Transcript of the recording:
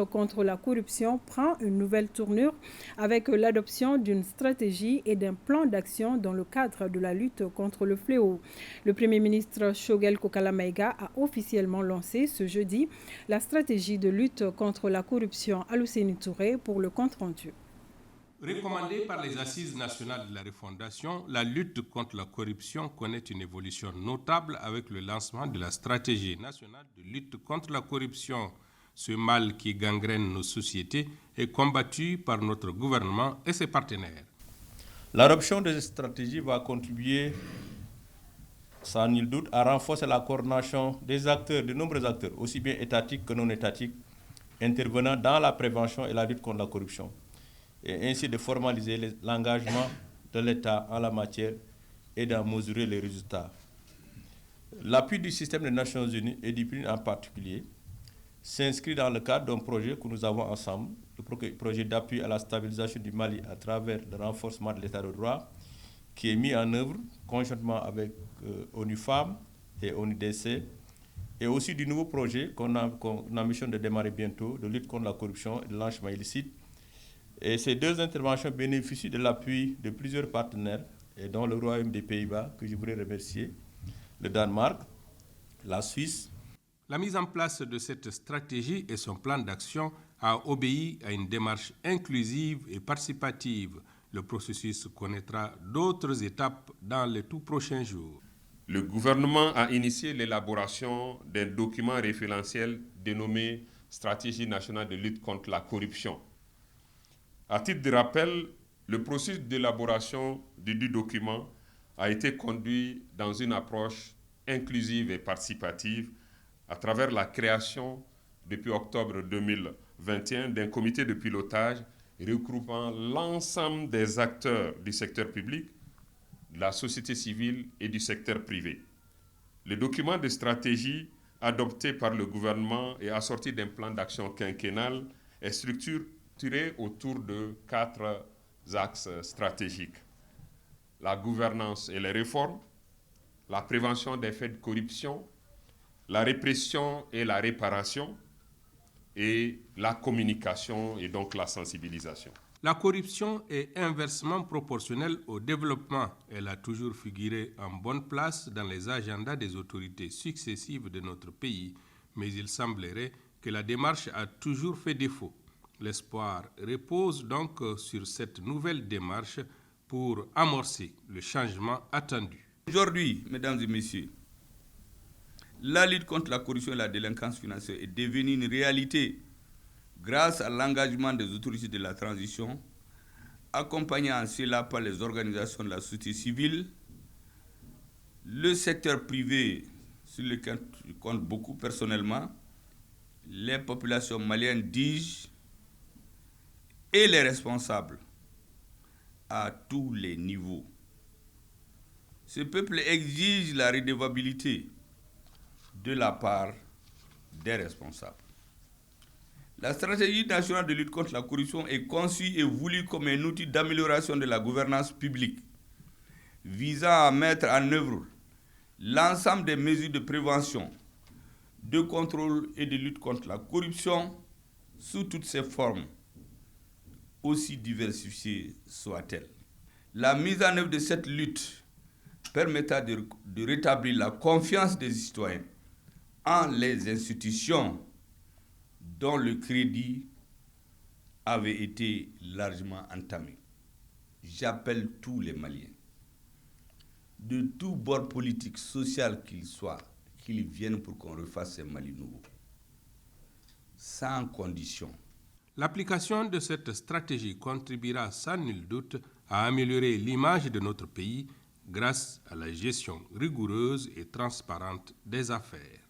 contre la corruption prend une nouvelle tournure avec l'adoption d'une stratégie et d'un plan d'action dans le cadre de la lutte contre le fléau. Le Premier ministre Choguel Kokala Maïga a officiellement lancé ce jeudi la stratégie de lutte contre la corruption à Ousseini Touré pour le compte-rendu. Recommandée par les Assises nationales de la refondation, la lutte contre la corruption connaît une évolution notable avec le lancement de la stratégie nationale de lutte contre la corruption. Ce mal qui gangrène nos sociétés est combattu par notre gouvernement et ses partenaires. L'adoption de cette stratégie va contribuer, sans nul doute, à renforcer la coordination des acteurs, de nombreux acteurs, aussi bien étatiques que non étatiques, intervenant dans la prévention et la lutte contre la corruption, et ainsi de formaliser l'engagement de l'État en la matière et d'en mesurer les résultats. L'appui du système des Nations Unies et du PNUD en particulier s'inscrit dans le cadre d'un projet que nous avons ensemble, le projet d'appui à la stabilisation du Mali à travers le renforcement de l'état de droit, qui est mis en œuvre conjointement avec ONU Femmes et ONUDC, et aussi du nouveau projet qu'on a ambition de démarrer bientôt, de lutte contre la corruption et le blanchiment illicite. Et ces deux interventions bénéficient de l'appui de plusieurs partenaires, et dont le Royaume des Pays-Bas, que je voudrais remercier, le Danemark, la Suisse. La mise en place de cette stratégie et son plan d'action a obéi à une démarche inclusive et participative. Le processus connaîtra d'autres étapes dans les tout prochains jours. Le gouvernement a initié l'élaboration d'un document référentiel dénommé Stratégie nationale de lutte contre la corruption. À titre de rappel, le processus d'élaboration du document a été conduit dans une approche inclusive et participative à travers la création, depuis octobre 2021, d'un comité de pilotage regroupant l'ensemble des acteurs du secteur public, de la société civile et du secteur privé. Le document de stratégie adopté par le gouvernement et assorti d'un plan d'action quinquennal est structuré autour de 4 axes stratégiques: la gouvernance et les réformes, la prévention des faits de corruption, la répression et la réparation, et la communication et donc la sensibilisation. La corruption est inversement proportionnelle au développement. Elle a toujours figuré en bonne place dans les agendas des autorités successives de notre pays, mais il semblerait que la démarche a toujours fait défaut. L'espoir repose donc sur cette nouvelle démarche pour amorcer le changement attendu. Aujourd'hui, mesdames et messieurs, la lutte contre la corruption et la délinquance financière est devenue une réalité grâce à l'engagement des autorités de la transition, accompagnées en cela par les organisations de la société civile, le secteur privé, sur lequel je compte beaucoup personnellement, les populations maliennes, dis-je, et les responsables à tous les niveaux. Ce peuple exige la redevabilité de la part des responsables. La stratégie nationale de lutte contre la corruption est conçue et voulue comme un outil d'amélioration de la gouvernance publique, visant à mettre en œuvre l'ensemble des mesures de prévention, de contrôle et de lutte contre la corruption sous toutes ses formes, aussi diversifiées soient-elles. La mise en œuvre de cette lutte permettra de rétablir la confiance des citoyens en les institutions dont le crédit avait été largement entamé. J'appelle tous les Maliens, de tout bord politique, social qu'ils soient, qu'ils viennent pour qu'on refasse un Mali nouveau, sans condition. L'application de cette stratégie contribuera sans nul doute à améliorer l'image de notre pays grâce à la gestion rigoureuse et transparente des affaires.